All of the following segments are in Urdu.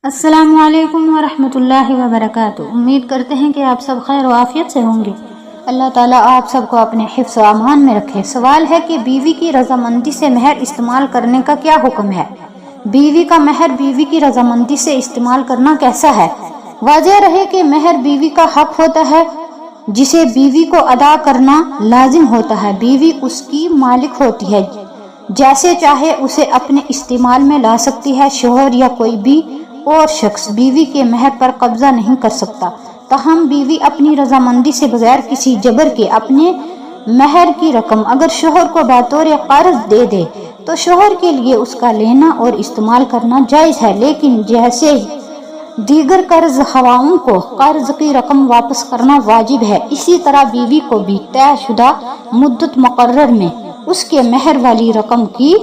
السلام علیکم ورحمۃ اللہ وبرکاتہ۔ امید کرتے ہیں کہ آپ سب خیر و عافیت سے ہوں گے۔ اللہ تعالیٰ آپ سب کو اپنے حفظ و امان میں رکھے۔ سوال ہے کہ بیوی کی رضامندی سے مہر استعمال کرنے کا کیا حکم ہے؟ بیوی کا مہر بیوی کی رضامندی سے استعمال کرنا کیسا ہے؟ واضح رہے کہ مہر بیوی کا حق ہوتا ہے جسے بیوی کو ادا کرنا لازم ہوتا ہے۔ بیوی اس کی مالک ہوتی ہے، جیسے چاہے اسے اپنے استعمال میں لا سکتی ہے۔ شوہر یا کوئی بھی اور شخص بیوی کے مہر پر قبضہ نہیں کر سکتا۔ تاہم بیوی اپنی رضامندی سے بغیر کسی جبر کے اپنے مہر کی رقم اگر شوہر کو بطور قرض دے دے تو شوہر کے لیے اس کا لینا اور استعمال کرنا جائز ہے، لیکن جیسے دیگر قرض خواہوں کو قرض کی رقم واپس کرنا واجب ہے، اسی طرح بیوی کو بھی طے شدہ مدت مقرر میں اس کے مہر والی رقم کی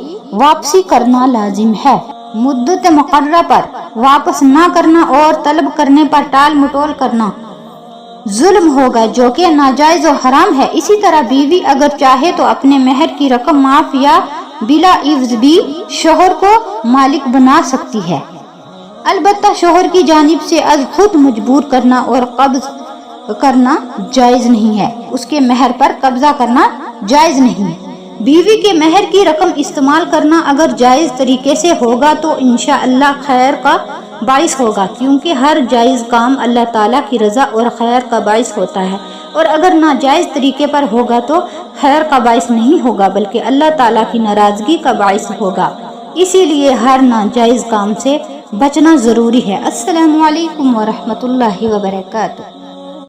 واپسی کرنا لازم ہے۔ مدت مقررہ پر واپس نہ کرنا اور طلب کرنے پر ٹال مٹول کرنا ظلم ہوگا جو کہ ناجائز و حرام ہے۔ اسی طرح بیوی اگر چاہے تو اپنے مہر کی رقم معاف یا بلا عوض بھی شوہر کو مالک بنا سکتی ہے، البتہ شوہر کی جانب سے از خود مجبور کرنا اور قبض کرنا جائز نہیں ہے، اس کے مہر پر قبضہ کرنا جائز نہیں ہے۔ بیوی کے مہر کی رقم استعمال کرنا اگر جائز طریقے سے ہوگا تو انشاءاللہ خیر کا باعث ہوگا، کیونکہ ہر جائز کام اللہ تعالیٰ کی رضا اور خیر کا باعث ہوتا ہے، اور اگر ناجائز طریقے پر ہوگا تو خیر کا باعث نہیں ہوگا بلکہ اللہ تعالیٰ کی ناراضگی کا باعث ہوگا۔ اسی لیے ہر ناجائز کام سے بچنا ضروری ہے۔ السلام علیکم ورحمۃ اللہ وبرکاتہ۔